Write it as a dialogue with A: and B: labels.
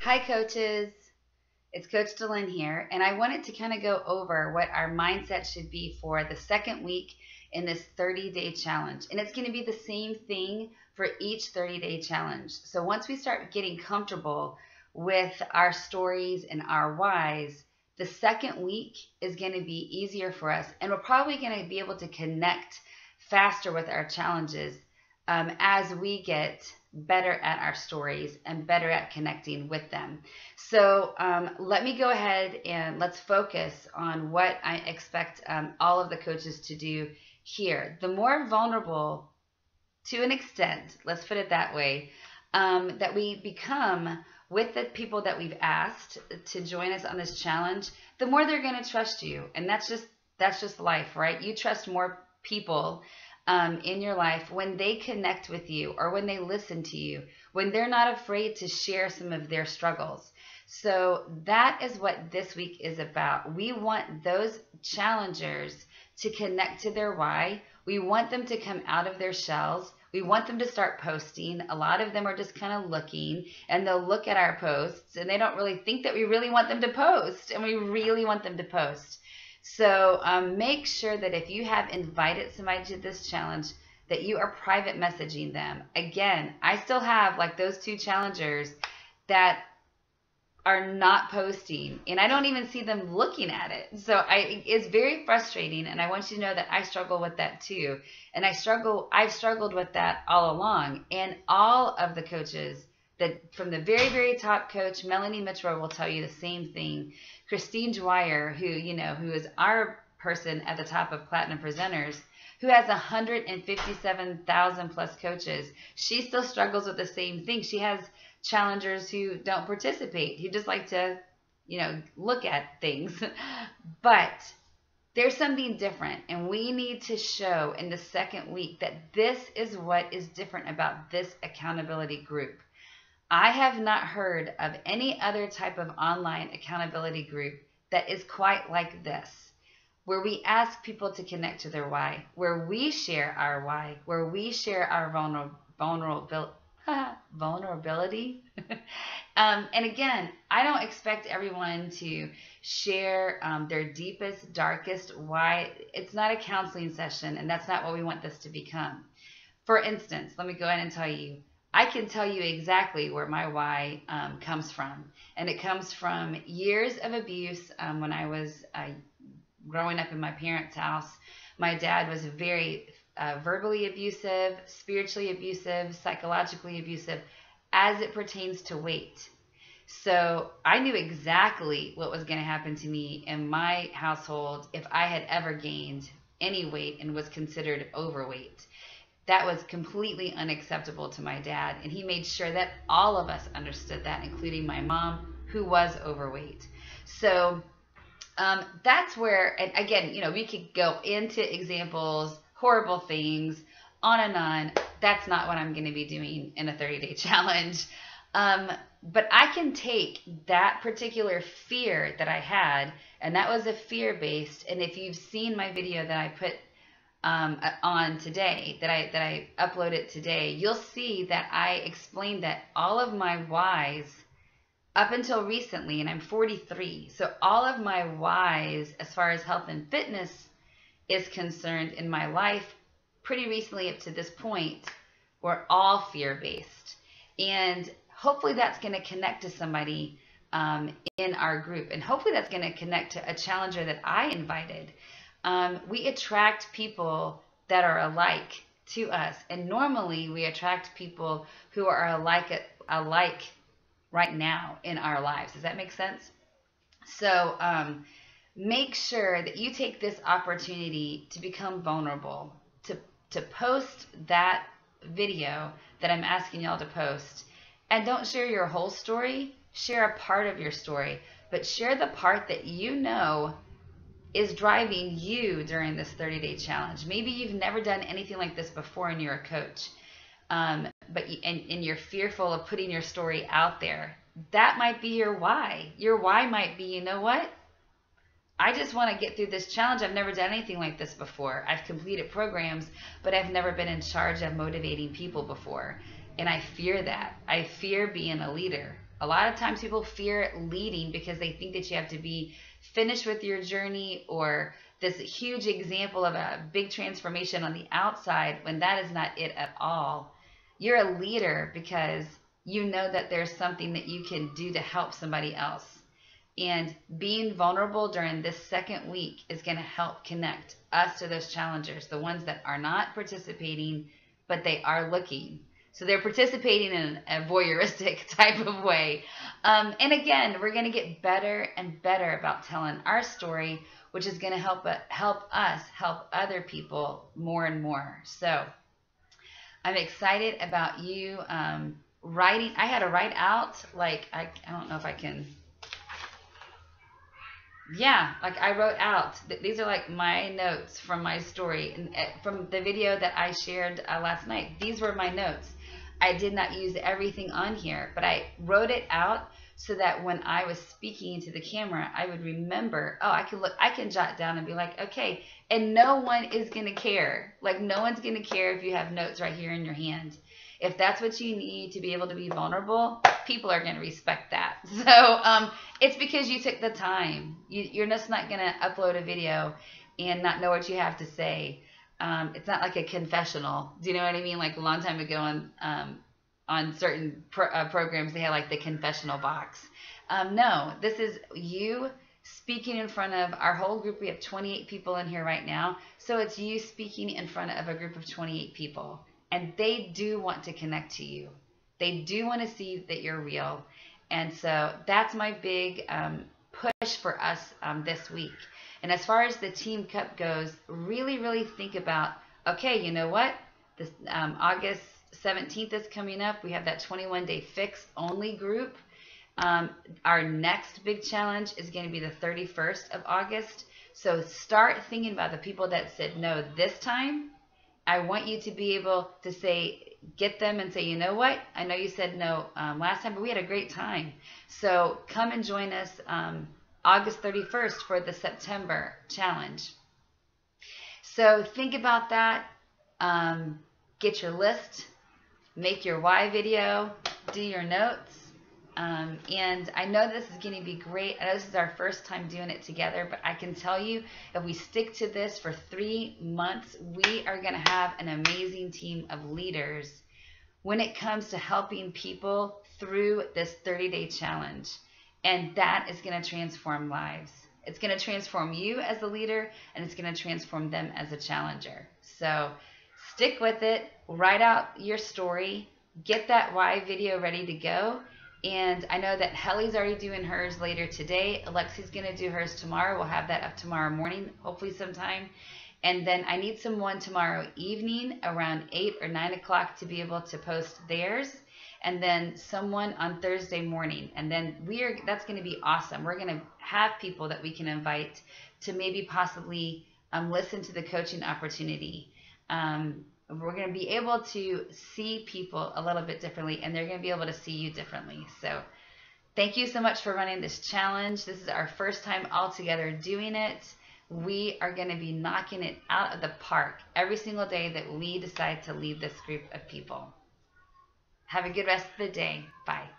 A: Hi, coaches. It's Coach Delynn here, and I wanted to kind of go over what our mindset should be for the second week in this 30-day challenge. And it's going to be the same thing for each 30-day challenge. So once we start getting comfortable with our stories and our whys, the second week is going to be easier for us, and we're probably going to be able to connect faster with our challenges as we get better at our stories and better at connecting with them. So let me go ahead and let's focus on what I expect all of the coaches to do here. The more vulnerable, to an extent, let's put it that way, that we become with the people that we've asked to join us on this challenge, the more they're going to trust you. And that's just life, right? You trust more people in your life when they connect with you or when they listen to you, when they're not afraid to share some of their struggles. So that is what this week is about. We want those challengers to connect to their why. We want them to come out of their shells. We want them to start posting. A lot of them are just kind of looking, and they'll look at our posts and they don't really think that we really want them to post, and we really want them to post. So make sure that if you have invited somebody to this challenge, that you are private messaging them. Again, I still have like those two challengers that are not posting, and I don't even see them looking at it. So it's very frustrating, and I want you to know that I struggle with that too. And I've struggled with that all along. And all of the coaches that from the very, very top coach, Melanie Mitchell, will tell you the same thing. Christine Dwyer, who is our person at the top of Platinum Presenters, who has 157,000 plus coaches, she still struggles with the same thing. She has challengers who don't participate, who just like to, look at things. But there's something different, and we need to show in the second week that this is what is different about this accountability group. I have not heard of any other type of online accountability group that is quite like this, where we ask people to connect to their why, where we share our why, where we share our vulnerability. And again, I don't expect everyone to share their deepest, darkest why. It's not a counseling session, and that's not what we want this to become. For instance, let me go ahead and tell you, I can tell you exactly where my why comes from. And it comes from years of abuse when I was growing up in my parents' house. My dad was very verbally abusive, spiritually abusive, psychologically abusive as it pertains to weight. So I knew exactly what was going to happen to me in my household if I had ever gained any weight and was considered overweight. That was completely unacceptable to my dad, and he made sure that all of us understood that, including my mom, who was overweight. So that's where, and again, we could go into examples, horrible things, on and on. That's not what I'm going to be doing in a 30-day challenge. But I can take that particular fear that I had, and that was a fear-based, and if you've seen my video that I put on today, that I uploaded today, you'll see that I explained that all of my whys up until recently, and I'm 43, so all of my whys as far as health and fitness is concerned in my life pretty recently up to this point were all fear-based. And hopefully that's going to connect to somebody in our group, and hopefully that's going to connect to a challenger that I invited. We attract people that are alike to us, and normally we attract people who are alike right now in our lives. Does that make sense? So make sure that you take this opportunity to become vulnerable, to post that video that I'm asking y'all to post, and don't share your whole story. Share a part of your story, but share the part that is driving you during this 30-day challenge. Maybe you've never done anything like this before and you're a coach, but you're fearful of putting your story out there. That might be your why. Your why might be, you know what? I just want to get through this challenge. I've never done anything like this before. I've completed programs, but I've never been in charge of motivating people before. And I fear that. I fear being a leader. A lot of times people fear leading because they think that you have to be finished with your journey or this huge example of a big transformation on the outside when that is not it at all. You're a leader because you know that there's something that you can do to help somebody else. And being vulnerable during this second week is going to help connect us to those challengers, the ones that are not participating, but they are looking. So they're participating in a voyeuristic type of way. And again, we're going to get better and better about telling our story, which is going to help us help other people more and more. So I'm excited about you writing. I had to write out, like, I don't know if I can. Yeah, like I wrote out, these are like my notes from my story and from the video that I shared last night. These were my notes. I did not use everything on here, but I wrote it out so that when I was speaking to the camera, I would remember, oh, I can jot down and be like, okay, and no one is going to care. Like no one's going to care if you have notes right here in your hand. If that's what you need to be able to be vulnerable, people are going to respect that. So it's because you took the time. You're just not going to upload a video and not know what you have to say. It's not like a confessional. Do you know what I mean? Like a long time ago on certain programs, they had like the confessional box. No, this is you speaking in front of our whole group. We have 28 people in here right now. So it's you speaking in front of a group of 28 people. And they do want to connect to you. They do want to see that you're real. And so that's my big push for us this week. And as far as the Team Cup goes, really, really think about, okay, you know what? This August 17th is coming up. We have that 21-day fix only group. Our next big challenge is going to be the 31st of August. So start thinking about the people that said no this time. I want you to be able to say, get them and say, you know what? I know you said no last time, but we had a great time. So come and join us August 31st for the September challenge. So think about that. Get your list, make your why video, do your notes. And I know this is going to be great. I know this is our first time doing it together, but I can tell you if we stick to this for 3 months, we are going to have an amazing team of leaders when it comes to helping people through this 30-day challenge. And that is going to transform lives. It's going to transform you as a leader, and it's going to transform them as a challenger. So stick with it, write out your story, get that why video ready to go. And I know that Helly's already doing hers later today. Alexi's going to do hers tomorrow. We'll have that up tomorrow morning, hopefully sometime. And then I need someone tomorrow evening around 8 or 9 o'clock to be able to post theirs. And then someone on Thursday morning. And then that's going to be awesome. We're going to have people that we can invite to maybe possibly listen to the coaching opportunity. We're going to be able to see people a little bit differently, and they're going to be able to see you differently. So thank you so much for running this challenge. This is our first time all together doing it. We are going to be knocking it out of the park every single day that we decide to lead this group of people. Have a good rest of the day. Bye.